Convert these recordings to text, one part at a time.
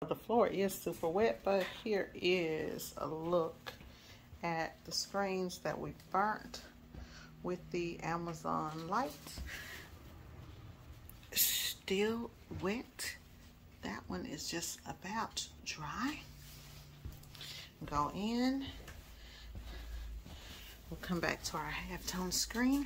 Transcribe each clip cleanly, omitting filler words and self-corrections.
The floor is super wet, but here is a look at the screens that we burnt with the Amazon lights. Still wet. That one is just about dry. Go in. We'll come back to our halftone screen.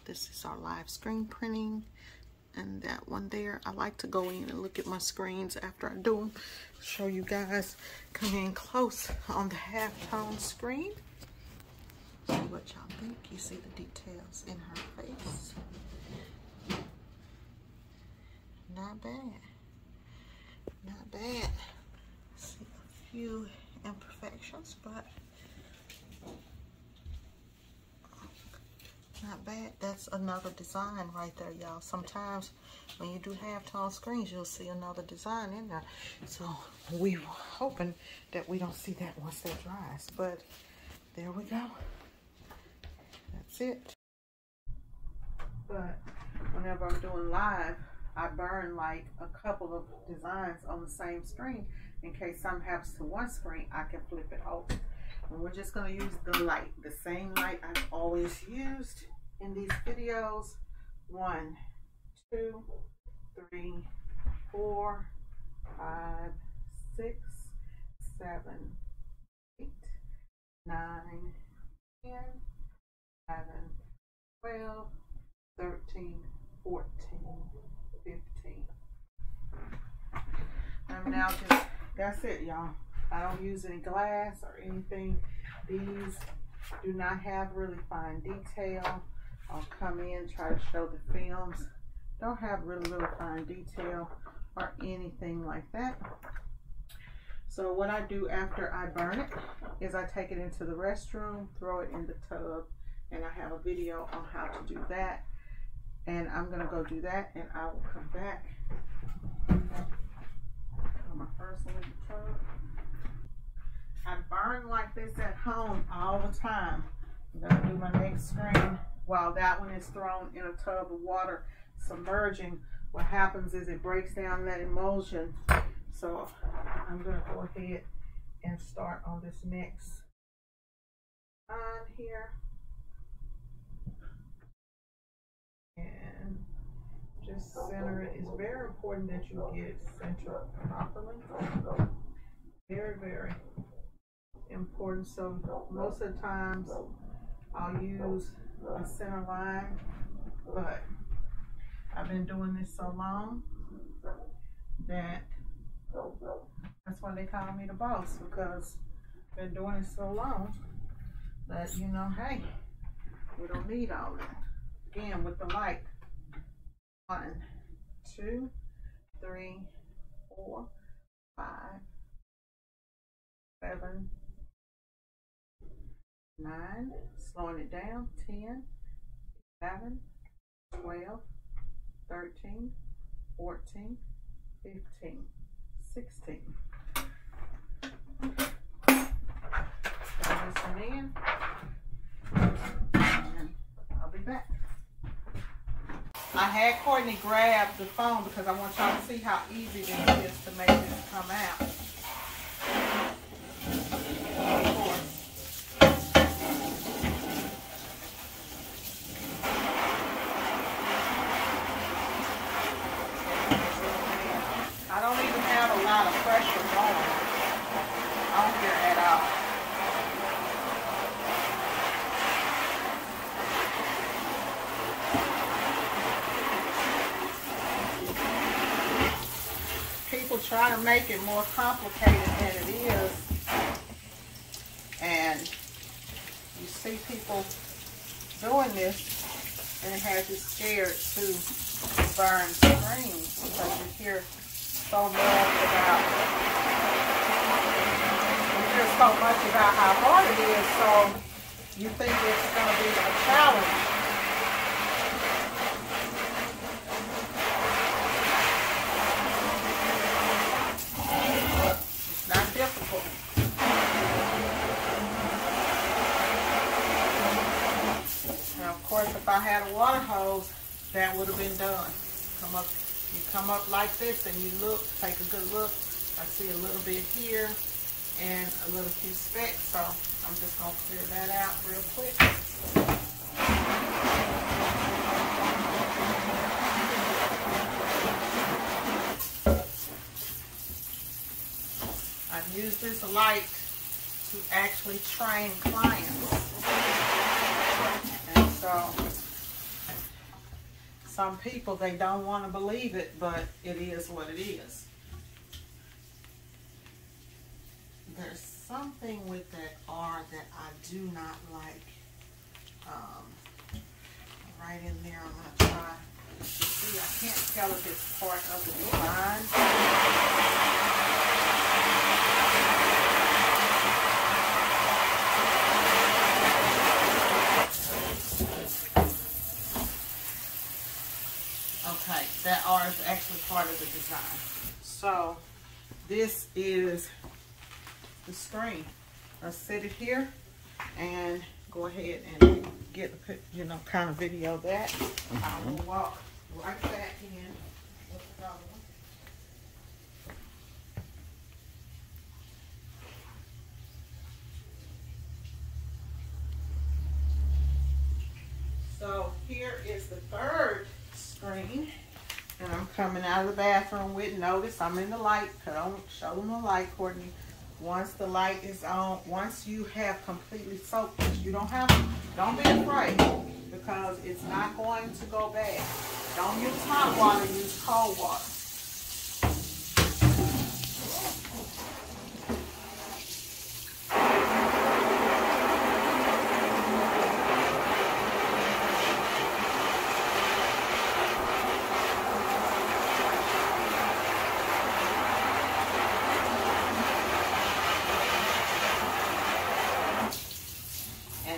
This is our live screen printing. And that one there, I like to go in and look at my screens after I do them. Show you guys, come in close on the halftone screen. See what y'all think. You see the details in her face. Not bad. Not bad. See a few imperfections, but not bad. That's another design right there, y'all. Sometimes when you do halftone screens, you'll see another design in there. So we were hoping that we don't see that once that dries. But there we go. That's it. But whenever I'm doing live, I burn like a couple of designs on the same screen. In case something happens to one screen, I can flip it over. And we're just going to use the light, the same light I've always used in these videos. 1, 2, 3, 4, 5, 6, 7, 8, 9, 10, 11, 12, 13, 14, 15. I'm now just, that's it, y'all. I don't use any glass or anything. These do not have really fine detail. I'll come in, try to show the films. Don't have really fine detail or anything like that. So what I do after I burn it is I take it into the restroom, throw it in the tub, and I have a video on how to do that. And I'm gonna go do that, and I will come back. Put my first one in the tub. I burn like this at home all the time. I'm gonna do my next screen while that one is thrown in a tub of water, submerging. What happens is it breaks down that emulsion. So I'm gonna go ahead and start on this next line here. And just center it. It's very important that you get it centered properly. Very important. So most of the times I'll use a center line, but I've been doing this so long that that's why they call me the boss, because I've been doing it so long that, you know, hey, we don't need all that. Again, with the light. 1, 2, 3, 4, 5, 7, 9, slowing it down, 10, 11, 12, 13, 14, 15, 16. Throw this one in, and I'll be back. I had Courtney grab the phone because I want y'all to see how easy it is to make this come out. I don't even have a lot of pressure going on here at all. People try to make it more complicated than it is, and you see people doing this and it has you scared to burn screens because you hear so much about how hard it is, so you think it's going to be a challenge. Difficult. Now, of course, if I had a water hose, that would have been done. You come up like this and you look, take a good look. I see a little bit here and a little few specks, so I'm just going to clear that out real quick. I've used this light to actually train clients. And so some people, they don't want to believe it, but it is what it is. There's something with that R that I do not like. Right in there, I'm going to try. You see, I can't tell if it's part of the design. Okay, that R is actually part of the design. So this is the screen. I'll set it here and go ahead and get a, you know, kind of video that. I will walk right back in with the other one. So here is the third screen, and I'm coming out of the bathroom with, notice I'm in the light. Don't show them the light, Courtney. Once the light is on, once you have completely soaked it, you don't be afraid, because it's not going to go bad. Don't use hot water, use cold water.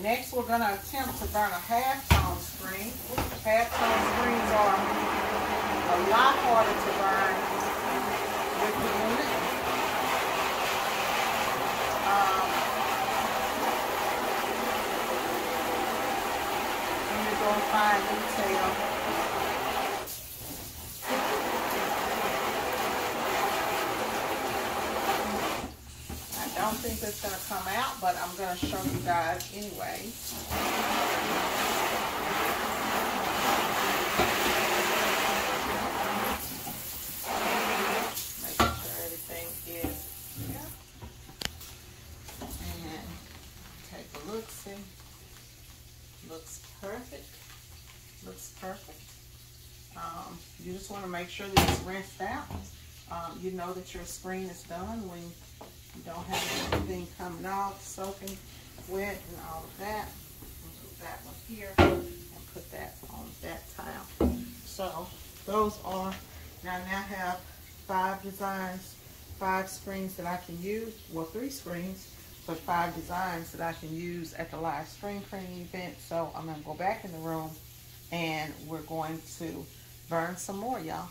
Next, we're going to attempt to burn a halftone screen. Halftone screens are a lot harder to burn with the unit. And you're going to find detail. I don't think it's going to come out, but I'm going to show you guys anyway. Making sure everything is here. And take a look, see. Looks perfect. Looks perfect. You just want to make sure that it's rinsed out. You know that your screen is done when you don't have anything coming off, soaking wet and all of that. Put that one here and put that on that tile. So those are, now I now have 5 designs, 5 screens that I can use. Well, 3 screens, but 5 designs that I can use at the live screen printing event. So I'm going to go back in the room and we're going to burn some more, y'all.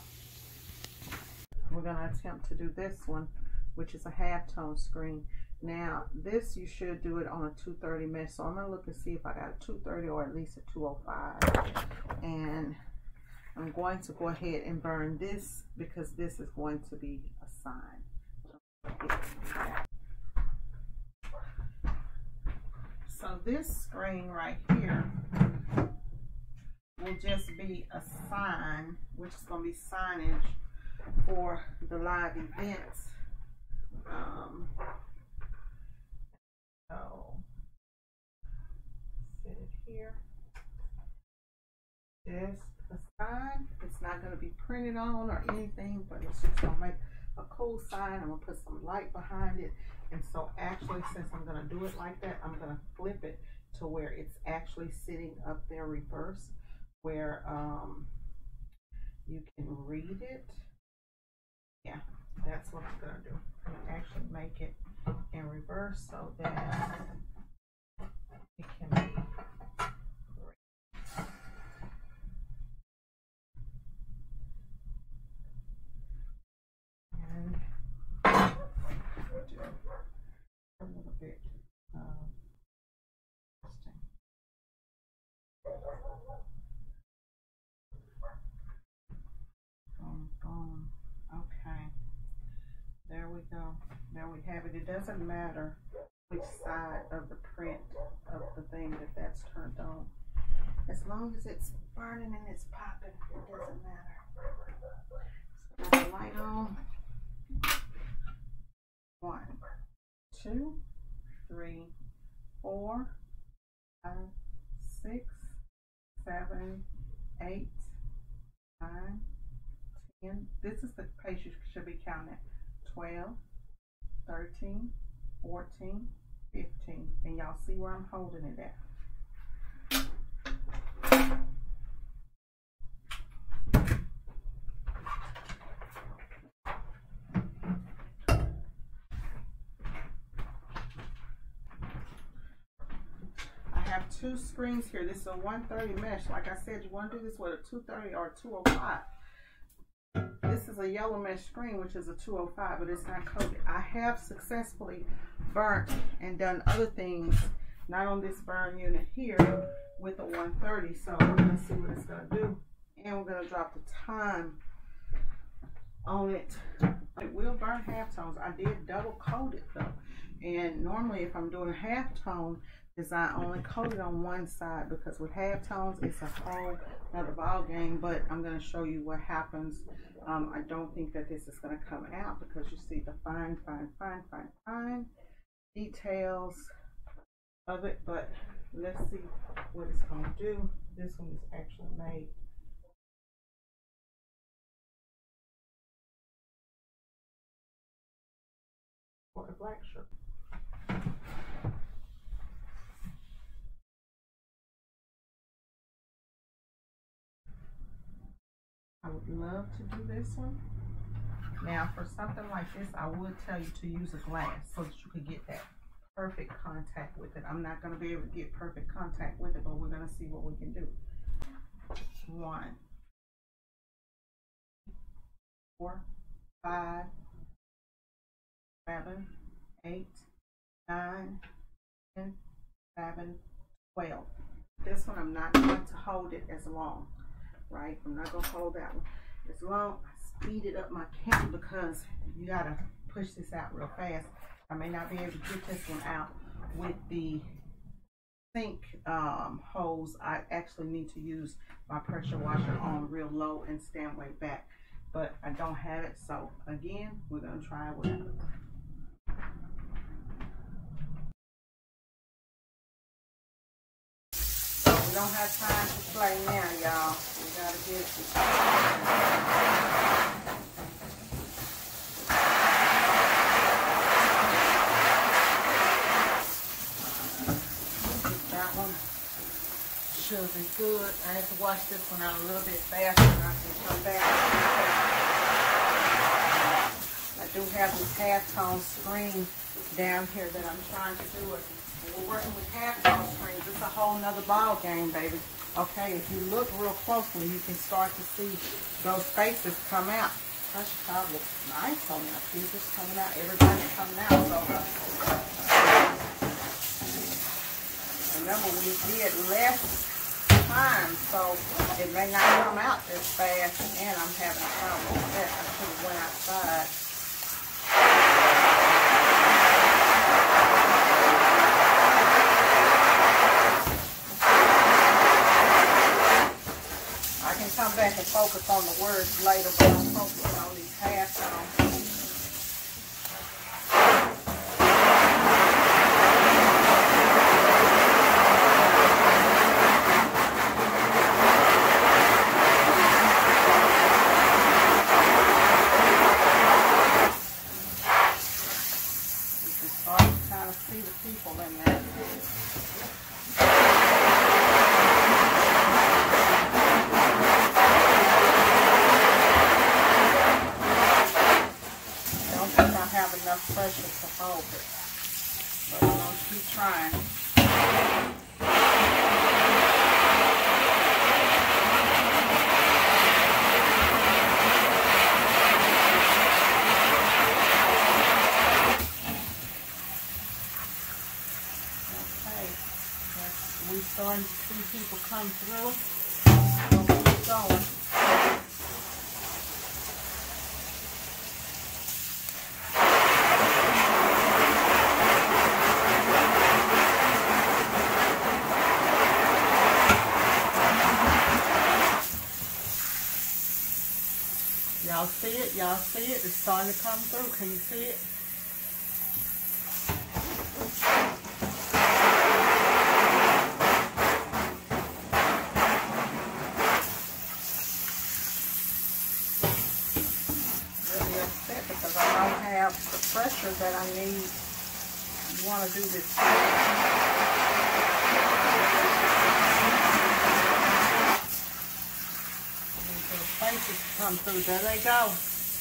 We're going to attempt to do this one, which is a halftone screen. Now, this you should do it on a 230 mesh. So I'm going to look and see if I got a 230 or at least a 205. And I'm going to go ahead and burn this because this is going to be a sign. So this screen right here will just be a sign, which is going to be signage for the live events. So set it here. Just a sign. It's not going to be printed on or anything, but it's just going to make a cool sign. I'm going to put some light behind it. And so actually, since I'm going to do it like that, I'm going to flip it to where it's actually sitting up there reverse, where you can read it. Yeah, that's what I'm going to do. I'm going to actually make it in reverse so that it can be great. And we'll do a little bit of testing. Boom, boom. Okay. There we go. There we have it. It doesn't matter which side of the print of the thing that's turned on. As long as it's burning and it's popping, it doesn't matter. So got the light on. 1, 2, 3, 4, 5, 6, 7, 8, 9, 10. This is the pace you should be counting. 12, 13, 14, 15. And y'all see where I'm holding it at. I have 2 screens here. This is a 130 mesh. Like I said, you want to do this with a 230 or a 205. This is a yellow mesh screen, which is a 205, but it's not coated. I have successfully burnt and done other things, not on this burn unit here, with a 130. So we're going to see what it's going to do. And we're going to drop the time on it. It will burn halftones. I did double coat it though. And normally if I'm doing a halftone design, I only coat it on one side, because with halftones it's a whole another ball game. But I'm going to show you what happens. I don't think that this is going to come out, because you see the fine details of it. But let's see what it's going to do. This one is actually made for the black shirt. I would love to do this one. Now for something like this, I would tell you to use a glass so that you could get that perfect contact with it. I'm not going to be able to get perfect contact with it, but we're going to see what we can do. 1, 4, 5, 7, 8, 9, 10, 11, 12. This one I'm not going to hold it as long, right? I'm not going to hold that one as long. I speeded up my count because you got to push this out real fast. I may not be able to get this one out with the sink hose. I actually need to use my pressure washer on real low and stand way back, but I don't have it. So again, we're going to try it without it. We don't have time to play now, y'all. We gotta get this. That one should be good. I have to wash this one out a little bit faster and I can come back. I do have this halftone screen down here that I'm trying to do it. We're working with halftone screens. It's a whole nother ball game, baby. Okay, if you look real closely, you can start to see those faces come out. Gosh, it looks nice on that. These are coming out. Everybody's coming out. So remember, we did less time, so it may not come out as fast. And I'm having a problem with that. I should have went outside. Come back and focus on the words later, but I'm focusing on these halftones. You can start to kind of see the people in there. Enough pressure to hold it, but I'm going to keep trying. Okay, we're starting to see people come through. We'll keep going. starting to come through. Can you see it? Really upset because I don't have the pressure that I need. You want to do this. Faces come through. There they go.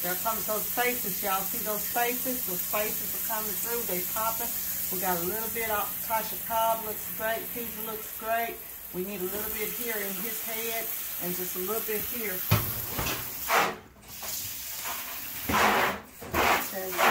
There comes those faces. Y'all see those faces? Those faces are coming through. They popping. We got a little bit of Tasha Cobb looks great. Peter looks great. We need a little bit here in his head and just a little bit here. There you go.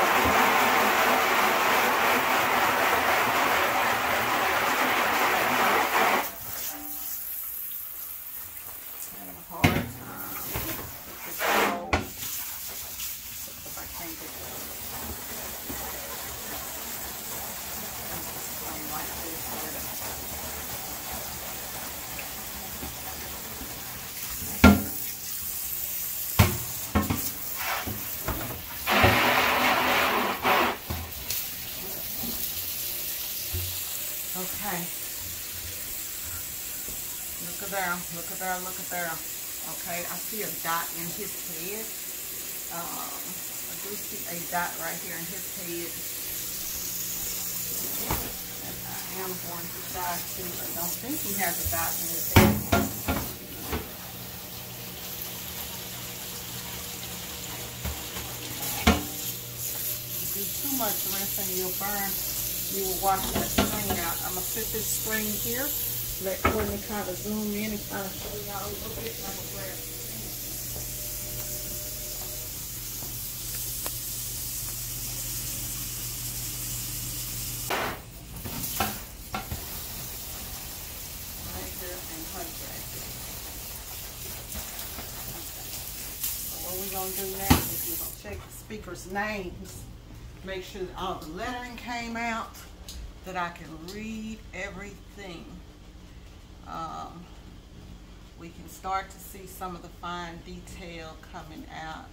Okay. Look at there, look at there, look at there. Okay, I see a dot in his head. I do see a dot right here in his head. And I am going to try to, I don't think he has a dot in his head. Do too much rinsing, you'll burn. You will wash that screen out. I'm going to sit this screen here. Let Courtney kind of zoom in and kind of show y'all a little bit. I'm going to grab it. Right here and right there. Okay. So what we're going to do next is we're going to check the speakers' names. Make sure that all the lettering came out, that I can read everything. We can start to see some of the fine detail coming out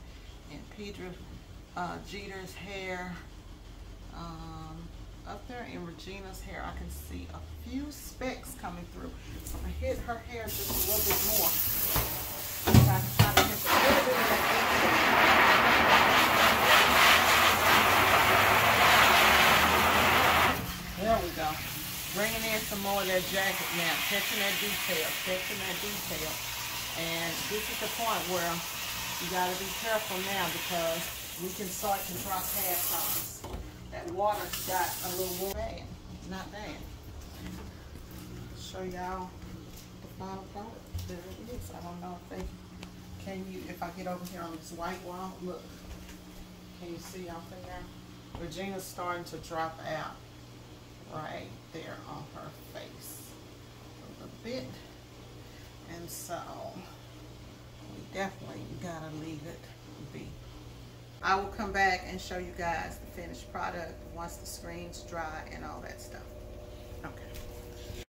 in Peter Jeter's hair. Up there in Regina's hair, I can see a few specks coming through. I'm going to hit her hair just a little bit more. So I can try to hit a little bit of that detail. There we go. Bringing in some more of that jacket now. Catching that detail. Catching that detail. And this is the point where you got to be careful now because we can start to drop half-tones. That water got a little more bad. Not bad. Show y'all the final product. There it is. I don't know if they can you, if I get over here on this white wall, look. Can you see out there? Regina's starting to drop out. Right there on her face a little bit, and so we definitely gotta leave it be. I will come back and show you guys the finished product once the screen's dry and all that stuff. Okay.